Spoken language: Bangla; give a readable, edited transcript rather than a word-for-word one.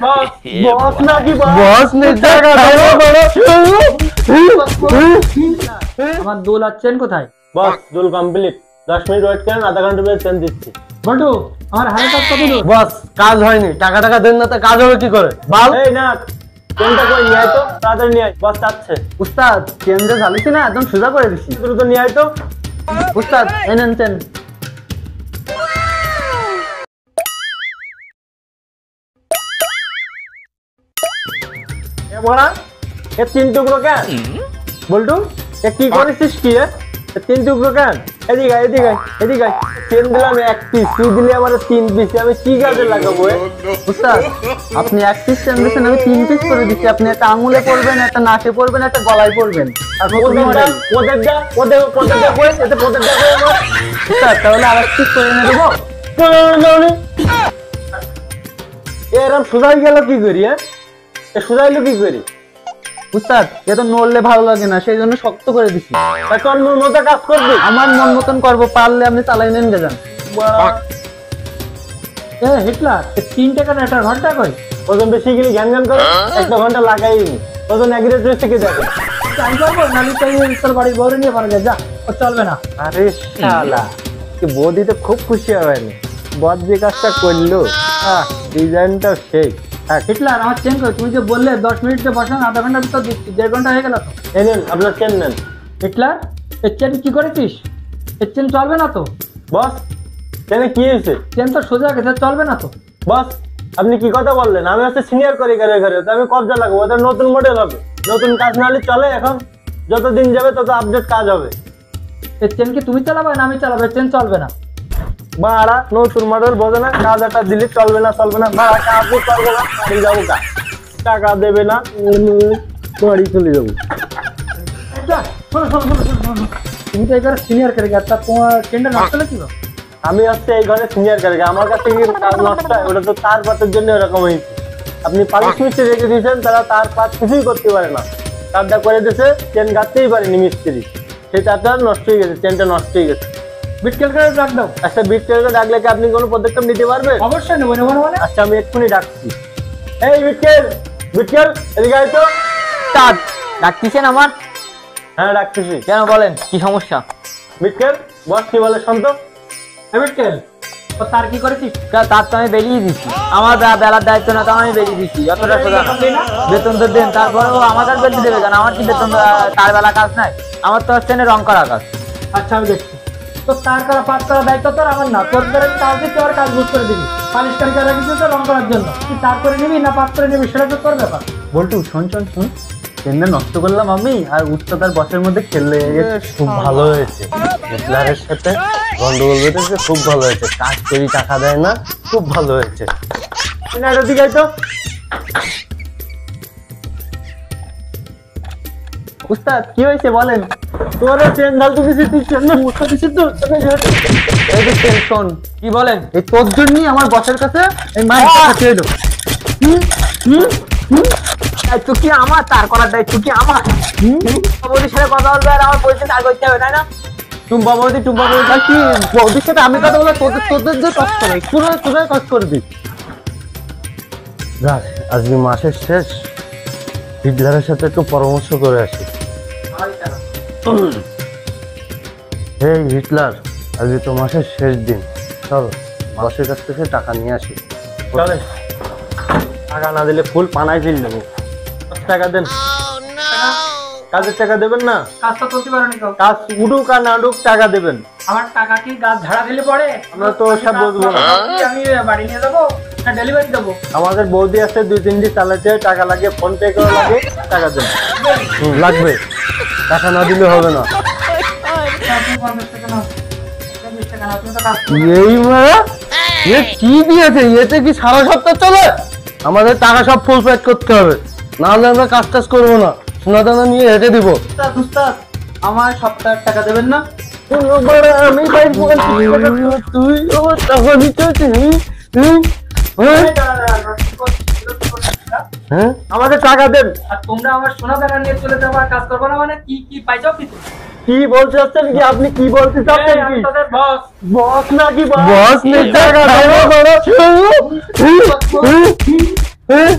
বস নাকি বস নে টাকা দেবো বড়। আমার দুল আর চেন কোথায়? বস দুল কমপ্লিট, 10 মিনিট ওয়েট করেন, আধা ঘন্টা পরে চেন দিচ্ছি। বল্টু আমার হাতে কাজ কত দূর? বস কাজ হয়নি, টাকা দেন না তো কাজ হবে কি করে? বাল এই না চেনটা কই নিয়ে আয় তো, তাড়াতাড়ি নিয়ে আয়, বস যাচ্ছে। উস্তাদ চেন যে ঝালিছি না একদম সোজা করে দিছি। দ্রুত নিয়ে আয় তো। উস্তাদ এনেন চেন। এ বড়া এ 3 টুকরো কেন? বল্টু এ কি করেছিস কি? এ 3 টুকরো কেন? এদিকে চেন দিলাম 1 পিস, তুই দিলি আমার 3 পিস, আমি কি কাজে লাগাবো? উস্তাদ আপনি এক পিস চেন দিয়েছেন, আমি 3 পিস করে দিচ্ছি। আপনি একটা আঙুলে পরবেন, একটা নাকে পরবেন, একটা গলায় পরবেন। উস্তাদ তাহলে আর এক পিস করে এনে দেবো। এরম সোজাই গেল কি করি? সোজাইলো কি করি? উস্তাদ এ তো নড়লে ভালো লাগে না, সেই জন্য শক্ত করে দিচ্ছি। এখন মন মতো কাজ করবি? আমার মন মতন করবো, পারলে আপনি চালাই নেন যান। হিটলার 3 টাকার একটা ঘন্টা কই? ওজন বেশি গেলে জ্ঞান করে 1 ঘন্টা লাগাইনি। ওজন এগ্রেট রয়েছে কি দেখে চাই করবো নালি চাই তোর বাড়ির বউরে নিয়ে পারা যায়, যা ও চলবে না। আরে শালা কি বৌদি তো খুব খুশি হয়নি, বদ যে কাজটা করলো, ডিজাইনটা সেই। হিটলার আমার চেন কই? তুমি যে বললে 10 মিনিটে বসান, আধা ঘন্টার ভিতর দিচ্ছি, 1.5 ঘন্টা হয়ে গেল তো। এই নেন আপনার চেন নেন। হিটলার এই চেন কি করেছিস? এই চেন চলবে না তো। বস চেনে কি হয়েছে? চেন তো সোজা গেছে, চলবে না তো। বস আপনি কি কথা বললেন? আমি হচ্ছে সিনিয়র কারিগর ঘরে, তো আমি কবজা লাগাবো, ওটা নতুন মডেল হবে, নতুন কাজ না হলে চলে। এখন যত দিন যাবে তত আপডেট কাজ হবে। এই চেন কি তুমি চালাবে না আমি চালাবো? চেন চলবে না। বাড়া নতুন মডেল বোঝে না, কাজ একটা দিলে চলবে না বাড়া, কাজ চলবে না, বাড়ি যাবো কা, টাকা দেবে না, বাড়ি চলে যাবো। তুমি তো এবার সিনিয়র কারিগর, তা তোমার চেনটা নষ্ট হলে কি? আমি হচ্ছে এই ঘরে সিনিয়র কারিগর, আমার কাছে কি কাজ নষ্ট হয়? ওটা তো তার পাতের জন্য এরকম হয়েছে। আপনি পালিশ মিস্ত্রি রেখে দিয়েছেন, তারা তার পাত কিছুই করতে পারে না, কাজটা করে দিয়েছে, চেন গাঁথতেই পারেনি মিস্ত্রি, সেই তারটা নষ্ট হয়ে গেছে, চেনটা নষ্ট হয়ে গেছে। বিটকেল করে ডাক দাও। আচ্ছা বিটকেলকে ডাকলে কি আপনি কোনো পদক্ষেপ নিতে পারবেন? অবশ্যই নেবো মানে। আচ্ছা আমি এক্ষুনি ডাকছি। এই বিটকেল এদিকে আয় তো। ডাকতেছেন আমার? হ্যাঁ ডাকতেছি। কেন বলেন, কি সমস্যা? বিটকেল বস কি বলে শুন তো। বিটকেল ও তার কি করেছিস? তার তো আমি বেরিয়ে দিচ্ছি, আমার বেলার দায়িত্ব না, তো আমি বেরিয়ে দিচ্ছি। যতটা সোজা বেতন তো দেন, তারপরেও আমাকে বেতন দেবে কেন? আমার কি বেতন তার বেলা কাজ নাই? আমার তো হচ্ছে রং করা কাজ। আচ্ছা আমি দেখছি, তো তার করা পাস করার দায়িত্ব তোর, আমার না। তোর দ্বারা কাজ দিচ্ছি, আমার কাজ বুঝ করে দিবি। পালিশ কারিগর রেখেছিস তো রং করার জন্য, তুই তার করে নিবি না পাস করে নিবি, সেটা তো তোর ব্যাপার। বল্টু শোন, চেনটা নষ্ট করলাম আমি, আর উস্তাদার বসের মধ্যে খেললে খুব ভালো হয়েছে, হিটলারের সাথে গন্ডগোল বেঁধেছে, খুব ভালো হয়েছে, কাজ করি টাকা দেয় না, খুব ভালো হয়েছে। এদিকে আয় তো। উস্তাদ কি হয়েছে বলেন? তোর চেন ঢালতে দিছি, তুই চেন মুখে দিছিস তো। এই যে চেন, শোন কি বলেন, এই তোর জন্যই আমার বসের কাছে এই মাইক কাছে এলো। দায়িত্ব কি আমার? তার করার দায়িত্ব কি আমার? বৌদির সাথে কথা বলবে আর আমার বলছে তার করতে হবে, তাই না? টুম্পা বৌদি কি বৌদির সাথে আমি কথা বলে তোদের যে কাজ করে তোরাই কাজ করবি। যাক আজকে মাসের শেষ, হিটলারের সাথে একটু পরামর্শ করে আসি। এই হিটলার, আজকে তো মাসের শেষ দিন, চল বসের কাছ থেকে টাকা নিয়ে আসি। চলে, টাকা না দিলে ফুল পানায় ফেল নেবো। টাকা দেন। কাজের টাকা দেবেন না? কাজটা করতে পারো নি তো। কাজ উঠুক আর না উঠুক টাকা দেবেন। আমার টাকা কি গাছ ঝাড়া দিলে পড়ে? আমরা তো সব বুঝবো না। আমি বাড়ি নিয়ে যাবো না ডেলিভারি দেবো? আমাদের বৌদি আছে 2-3 দিন চালাতে, টাকা লাগে, ফোন পে করে লাগে, টাকা দেন। লাগবে, টাকা না দিলে হবে না। এই মারা এ কি দিয়েছে? এতে কি সারা সপ্তাহ চলে? আমাদের টাকা সব ফুল পেড করতে হবে, না হলে আমরা কাজ টাজ করবো না, সোনা দানা নিয়ে হেঁটে দিব। আমার সপ্তাহের টাকা দেবেন না? আমি তুই আমার টাকা দিতে হ্যাঁ, আমাদের টাকা দেন। আর তোমরা আমার সোনা দানা নিয়ে চলে যাবো আর কাজ করবো না মানে? কি পাইছো কি? কি বলতে চাচ্ছেন কি আপনি? কি বলতে চাচ্ছেন কি? তোদের বস বস নাকি বস? নেই টাকা দেবো বড়। হ্যাঁ